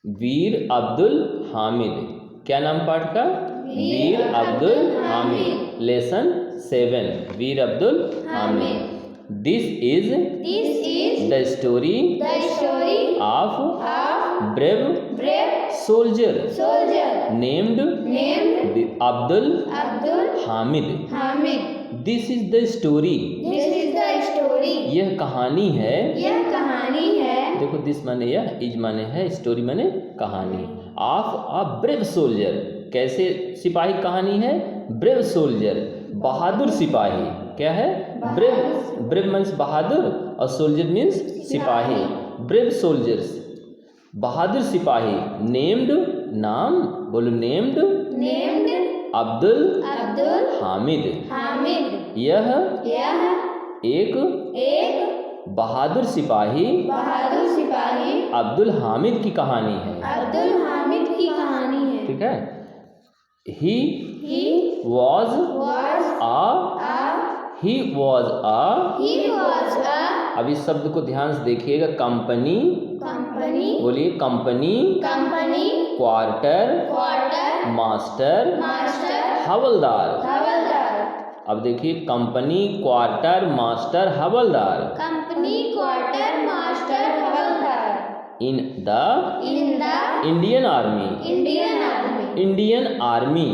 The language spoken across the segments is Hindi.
वीर अब्दुल हामिद। क्या नाम पाठ का? Veer Abdul Hamid. Lesson 7, Veer Abdul Hamid. This is the story of brave soldier named Abdul Hamid. This is the story, यह कहानी है। देखो दिस माने यह, इज माने है, स्टोरी माने कहानी। ऑफ अ ब्रेव सोल्जर, कैसे सिपाही कहानी है? ब्रेव सोल्जर, बहादुर सिपाही। क्या है? ब्रेव मीन्स बहादुर और सोल्जर मीन्स सिपाही। ब्रेव सोल्जर्स, बहादुर सिपाही। नेम्ड, नाम बोलो, नेम्ड अब्दुल हामिद। यह एक बहादुर सिपाही अब्दुल हामिद की कहानी है। ठीक है। ही वॉज आ, अब इस शब्द को ध्यान से देखिएगा। कंपनी, बोलिए कंपनी, क्वार्टर, मास्टर, हवलदार। अब देखिए, company, quarter, master, havildar. In the Indian army.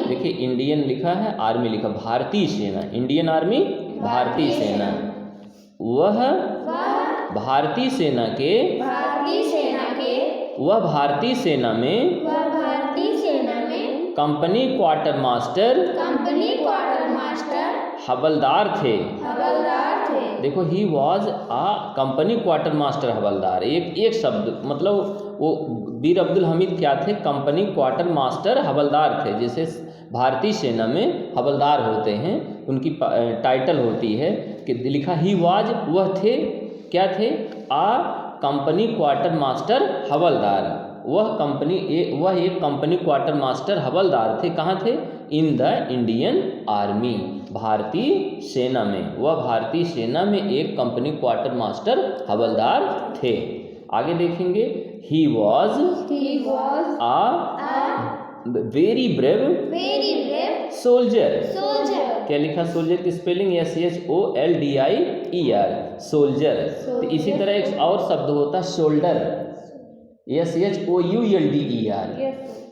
देखिए इंडियन लिखा है, आर्मी लिखा, भारतीय सेना। इंडियन आर्मी भारतीय सेना। वह भारतीय सेना के वह भारतीय सेना में कंपनी क्वार्टर मास्टर हवलदार थे। देखो, he was a company quarter master havildar, एक शब्द, मतलब वो वीर अब्दुल हामिद क्या थे? कंपनी क्वार्टर मास्टर हवलदार थे। जैसे भारतीय सेना में हवलदार होते हैं, उनकी टाइटल होती है कि लिखा ही वॉज, वह थे, क्या थे? आ कंपनी क्वार्टर मास्टर हवलदार। वह एक कंपनी क्वार्टर मास्टर हवलदार थे। कहाँ थे? इन द इंडियन आर्मी, भारतीय सेना में। वह भारतीय सेना में एक कंपनी क्वार्टर मास्टर हवलदार थे। आगे देखेंगे, he was a very brave soldier. क्या लिखा? सोल्जर की स्पेलिंग SHOLDIER, सोल्जर। तो इसी तरह एक और शब्द होता है शोल्डर, SHOULDER।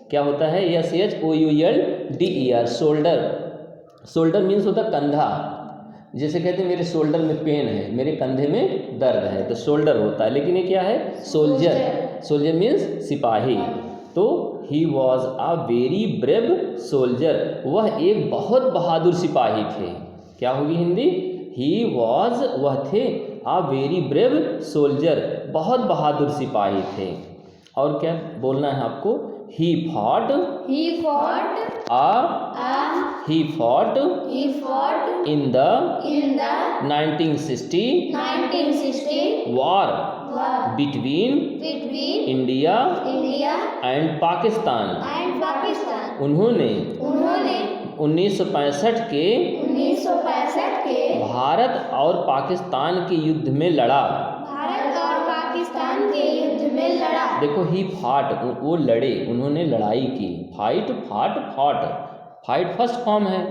क्या होता है? SHOULDER, shoulder. शोल्डर मीन्स होता है कंधा। जैसे कहते हैं मेरे शोल्डर में पेन है, मेरे कंधे में दर्द है, तो शोल्डर होता है। लेकिन ये क्या है? सोल्जर मीन्स सिपाही। तो he was a very brave soldier, वह एक बहुत बहादुर सिपाही थे। क्या होगी हिंदी? ही वॉज, वह थे, अ वेरी ब्रेव सोल्जर, बहुत बहादुर सिपाही थे। और क्या बोलना है आपको? He fought in the 1960 war between India and Pakistan। उन्होंने 1965 के भारत और पाकिस्तान के युद्ध में लड़ा। देखो, ही फाट, वो लड़े, उन्होंने लड़ाई की। फाइट, फाइट फर्स्ट फॉर्म है।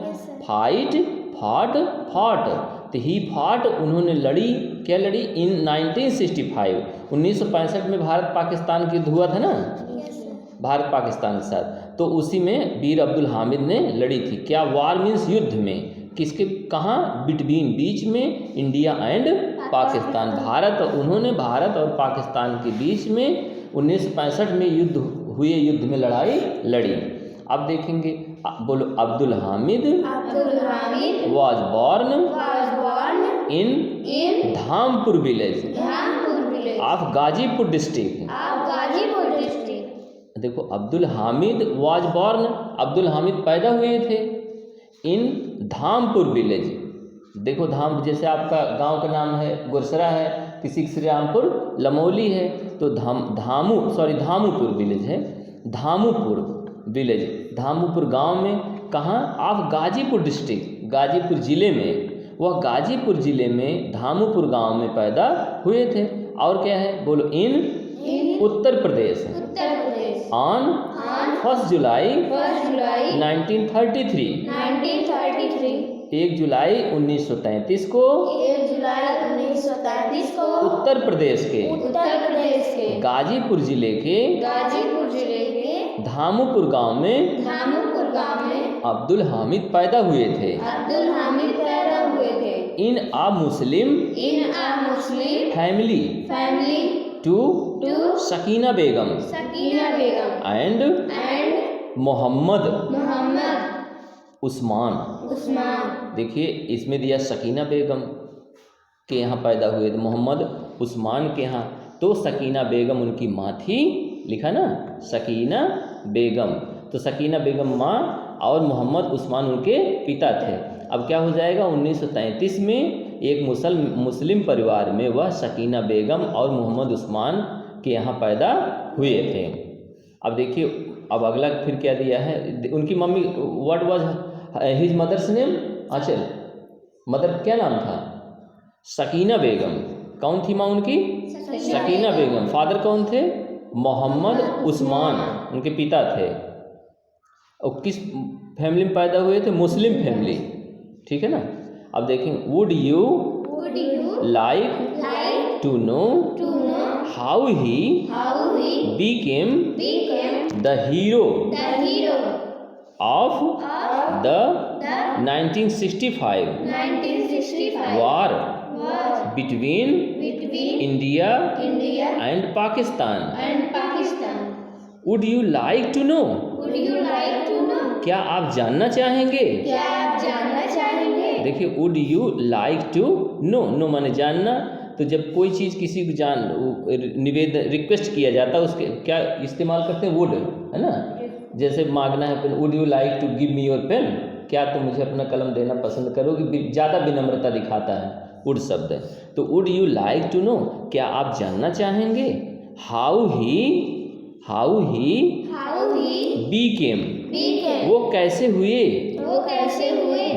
फाइट, फाट। तो ही फाट, उन्होंने लड़ी। क्या लड़ी? इन 1965, 1965 में भारत पाकिस्तान की युद्ध हुआ था ना, भारत पाकिस्तान के साथ। तो उसी में वीर अब्दुल हामिद ने लड़ी थी। क्या? वार मीन्स युद्ध में। किसके? कहाँ? बिटवीन, बीच में, इंडिया एंड पाकिस्तान। उन्होंने भारत और पाकिस्तान के बीच में 1965 में युद्ध में लड़ाई लड़ी। अब देखेंगे, बोलो, Abdul Hamid was born in Dhampur village of Ghazipur district. देखो, अब्दुल हामिद वॉज बॉर्न, अब्दुल हामिद पैदा हुए थे इन धामपुर विलेज। देखो, धाम, जैसे आपका गांव का नाम है गुरसरा है, किसी का श्री रामपुर लमोली है, तो धामूपुर विलेज है। धामूपुर विलेज, धामूपुर गांव में। कहाँ? ऑफ गाजीपुर डिस्ट्रिक्ट, गाजीपुर जिले में। वह गाजीपुर जिले में धामूपुर गांव में पैदा हुए थे। और क्या है? बोलो, इन उत्तर प्रदेश ऑन 1 जुलाई 1933 1 जुलाई 1933 को उत्तर प्रदेश के गाजीपुर जिले के धामुपुर गांव में अब्दुल हामिद पैदा हुए थे। In a Muslim family to Sakina Begum and Mohammad Usman. देखिए इसमें दिया सकीना बेगम के यहाँ पैदा हुए थे, मोहम्मद उस्मान के यहाँ। तो सकीना बेगम उनकी माँ थी, लिखा ना सकीना बेगम, तो सकीना बेगम माँ और मोहम्मद उस्मान उनके पिता थे। अब क्या हो जाएगा, 1933 में एक मुस्लिम परिवार में वह सकीना बेगम और मोहम्मद उस्मान के यहाँ पैदा हुए थे। अब देखिए अब अगला फिर क्या दिया है, उनकी mummy what was his mother's name, अच्छा मदर क्या नाम था, सकीना बेगम। कौन थी माँ उनकी, सकीना बेगम। फादर कौन थे, मोहम्मद उस्मान उनके पिता थे। और किस फैमिली में पैदा हुए थे, मुस्लिम फैमिली, ठीक है ना। अब देखें, would you like to know how he became the hero of the 1965 war between India and Pakistan. Would you like to know? क्या आप जानना चाहेंगे? देखिए would you like to know, know माने जानना। तो जब कोई चीज़ किसी को निवेदन रिक्वेस्ट किया जाता है उसके क्या इस्तेमाल करते हैं, वुड, है ना। जैसे मांगना है pen, would you like to give me your pen, क्या तुम मुझे अपना कलम देना पसंद करोगे, ज़्यादा विनम्रता दिखाता है वुड शब्द। तो would you like to know, क्या आप जानना चाहेंगे। हाउ ही बीकेम, वो कैसे हुए,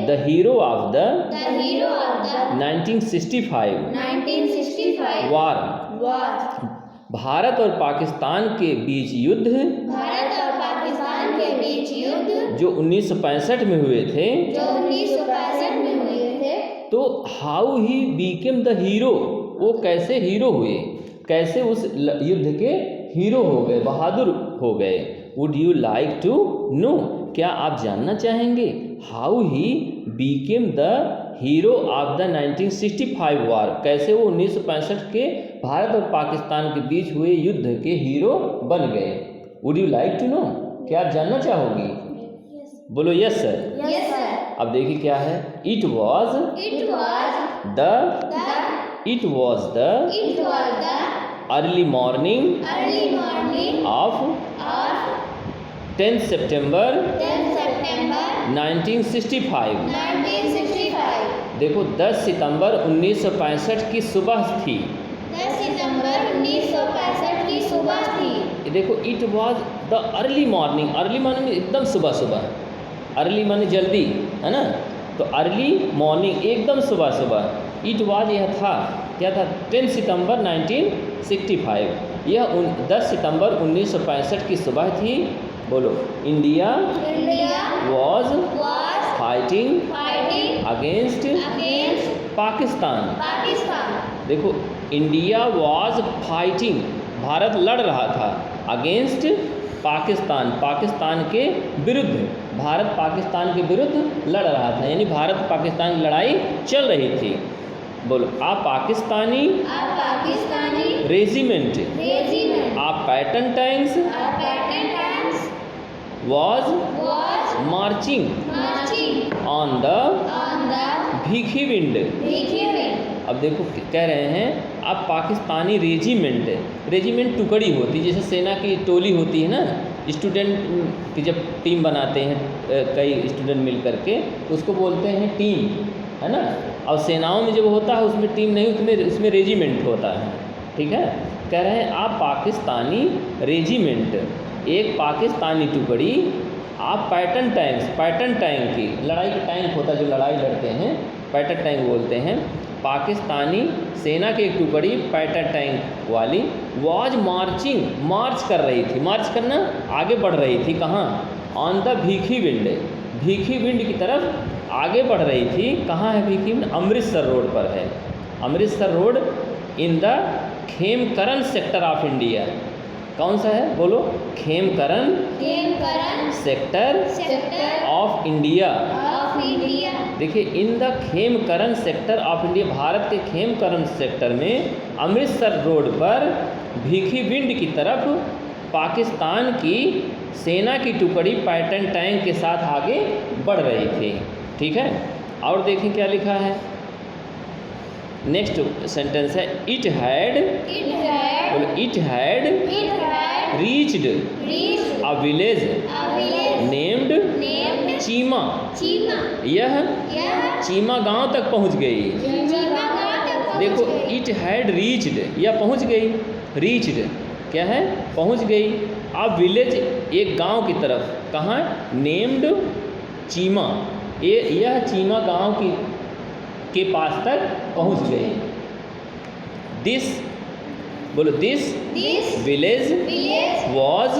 द हीरो ऑफ द 1965 वार, भारत और पाकिस्तान के बीच युद्ध जो 1965 में हुए थे। तो how he became the hero, वो कैसे हीरो हुए, कैसे उस युद्ध के हीरो हो गए, बहादुर हो गए। Would you like to know, क्या आप जानना चाहेंगे। How he became the hero of the 1965 war, कैसे वो 1965 के भारत और पाकिस्तान के बीच हुए युद्ध के हीरो बन गए। Would you like to know, क्या आप जानना चाहोगी। बोलो यस सर। अब देखिए क्या है, it was the early morning of 10 सितंबर 1965। देखो 10 सितंबर 1965 की सुबह थी। देखो it was the early morning, early morning एकदम सुबह सुबह, अर्ली माने जल्दी, है ना। तो अर्ली मॉर्निंग एकदम सुबह सुबह। इट वॉज यह था, क्या था, 10 सितंबर 1965, यह 10 सितंबर 1965 की सुबह थी। बोलो, India was fighting against Pakistan. देखो इंडिया वॉज फाइटिंग, भारत लड़ रहा था, अगेंस्ट पाकिस्तान, पाकिस्तान के विरुद्ध, भारत पाकिस्तान के विरुद्ध लड़ रहा था, यानी भारत पाकिस्तान की लड़ाई चल रही थी। बोलो, a Pakistani regiment a Patton tanks was marching on the Bhikhiwind. अब देखो कह रहे हैं, आप पाकिस्तानी रेजिमेंट टुकड़ी होती, जैसे सेना की टोली होती है ना, स्टूडेंट की जब टीम बनाते हैं कई स्टूडेंट मिल करके, उसको बोलते हैं टीम, है ना। और सेनाओं में जब होता है उसमें टीम नहीं, उसमें रेजिमेंट होता है, ठीक है। कह रहे हैं आप पाकिस्तानी रेजिमेंट, एक पाकिस्तानी टुकड़ी, आप पैटर्न टैंक की लड़ाई का टैंक होता है जो लड़ाई लड़ते हैं, पैटर्न टैंक बोलते हैं, पाकिस्तानी सेना की एक टुकड़ी फाइटर टैंक वाली वाज मार्चिंग, मार्च कर रही थी, मार्च करना आगे बढ़ रही थी, कहाँ? On the Bhikhi wind, Bhikhi wind की तरफ आगे बढ़ रही थी। कहाँ है भीखी विंड? अमृतसर रोड पर है। Amritsar road in the Khemkaran sector of India. कौन सा है बोलो? Khemkaran sector of India. देखिए, in the Khemkaran sector of India, Bharat के खेमकरन सेक्टर में अमृतसर रोड पर भीखी विंड की तरफ पाकिस्तान की सेना की टुकड़ी फाइटर टैंक के साथ आगे बढ़ रही थी। ठीक है, और देखें क्या लिखा है। नेक्स्ट सेंटेंस है it had reached a village named Cheema. यह चीमा गांव तक पहुंच गई। देखो, इट हैड रीच्ड, यह पहुंच गई। रीच्ड क्या है? पहुंच गई। अब विलेज एक गांव की तरफ, कहाँ? नेम्ड चीमा, यह चीमा गांव के पास तक पहुंच गई। दिस बोलो, दिस विलेज वॉज